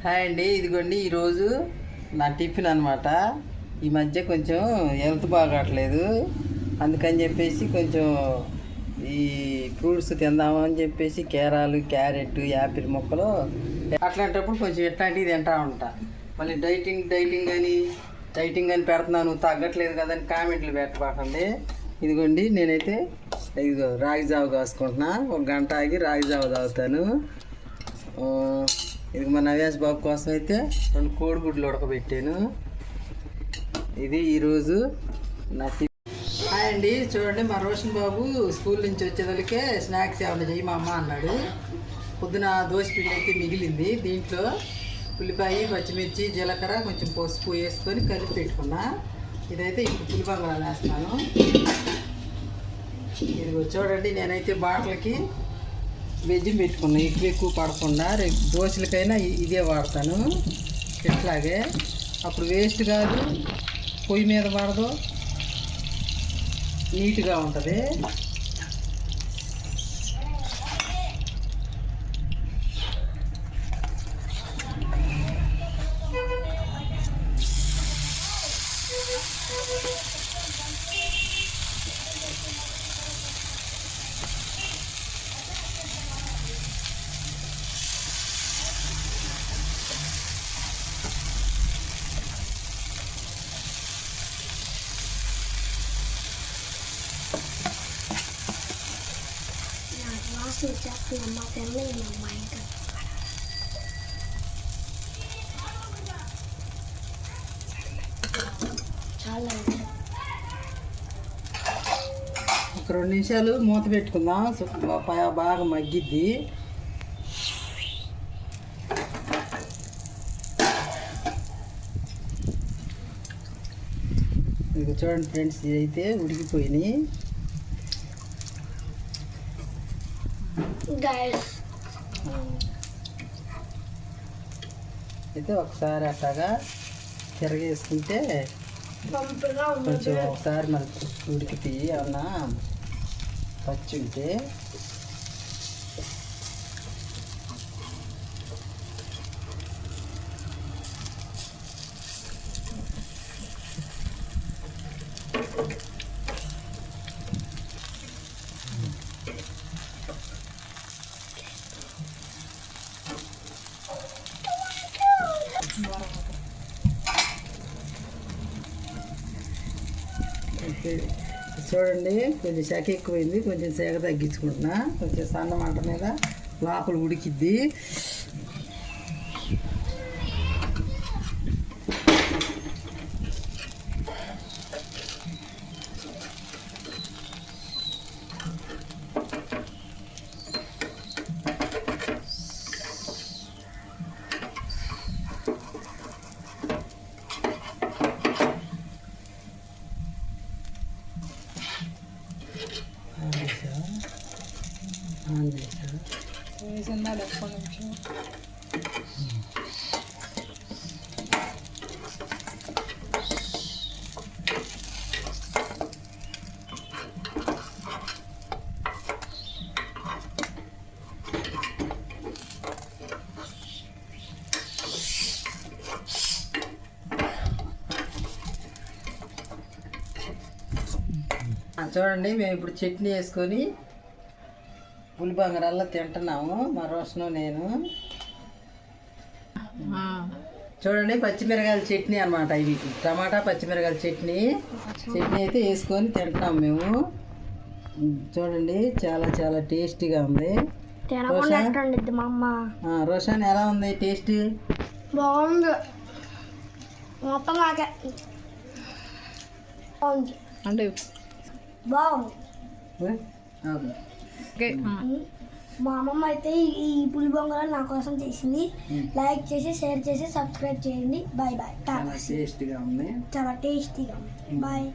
Hi అండి, ఇదిగోండి ఈరోజు నా టిఫిన్ అనమాట. ఈ మధ్య కొంచెం హెల్త్ బాగట్లేదు, అందుకని చెప్పేసి కొంచెం ఈ ఫ్రూట్స్ తిందామని చెప్పేసి కేరాలు, క్యారెట్, యాపిల్ మొక్కలు అట్లాంటప్పుడు కొంచెం ఇట్లాంటివి తింటా ఉంటా. మళ్ళీ డైటింగ్ అని పెడుతున్నాను, తగ్గట్లేదు కదని కామెంట్లు పెట్టబాకండి. ఇదిగోండి నేనైతే ఇదిగో రాగి జావ కాసుకుంటున్నా. ఒక గంట ఆగి రాగి జావ తాగుతాను. ఇది మా నవ్యాస్ బాబు కోసం అయితే 2 కోడిగుడ్లు ఉడకబెట్టాను. ఇది ఈరోజు నా హాయ్ అండి. చూడండి, మా రోషన్ బాబు స్కూల్ నుంచి వచ్చేదానికే స్నాక్స్ ఏమైనా చెయ్యి మా అమ్మ అన్నాడు. పొద్దున దోశపిండి అయితే మిగిలింది. దీంట్లో ఉల్లిపాయ, పచ్చిమిర్చి, జీలకర్ర, కొంచెం పసుపు వేసుకొని కలిపి పెట్టుకున్నా. ఇదైతే ఇప్పుడు పులిబంగాళాలు వేస్తాను. ఇదిగో చూడండి, నేనైతే బాటలకి వెజ్ పెట్టుకున్నా, ఎక్కువ పడకుండా. రేపు దోశలకైనా ఇదే వాడతాను. ఇట్లాగే అప్పుడు వేస్ట్ కాదు, పొయ్యి మీద పడదు, నీట్గా ఉంటుంది. ఒక 2 నిమిషాలు మూత పెట్టుకుందాం, బాగా మగ్గిద్ది. ఇది చూడండి ఫ్రెండ్స్, ఇదైతే ఉడికిపోయినాయి. అయితే ఒకసారి అట్లాగా తిరగేసుకుంటే కొంచెం ఒకసారి మనకి ఉడికితే ఏమన్నా పచ్చి ఉంటే చూడండి, కొంచెం శాఖ ఎక్కువైంది, కొంచెం శాఖ తగ్గించుకుంటున్నా. కొంచెం సన్న మంట మీద లోపల ఉడికిద్ది. వేసిందాలి ఒక్క నిమిషం. చూడండి, మేము ఇప్పుడు చట్నీ వేసుకొని పులిబంగారాల్లో తింటున్నాము, మా రోషను నేను. చూడండి, పచ్చిమిరకాయల చట్నీ అనమాట. ఇది టమాటా పచ్చిమిరకాయల చట్నీ అయితే వేసుకొని తింటున్నాము మేము. చూడండి, చాలా చాలా టేస్టీగా ఉంది. రోషన్ ఎలా ఉంది టేస్ట్? బాగుంది, మొత్తం నాకే అంటే బాగుంది. మా అమ్మమ్మ అయితే ఈ పులి బొంగరాలు నా కోసం చేసింది. లైక్ చేసి, షేర్ చేసి, సబ్స్క్రైబ్ చేయండి. Bye bye. చాలా టేస్టీగా ఉంది. బాయ్.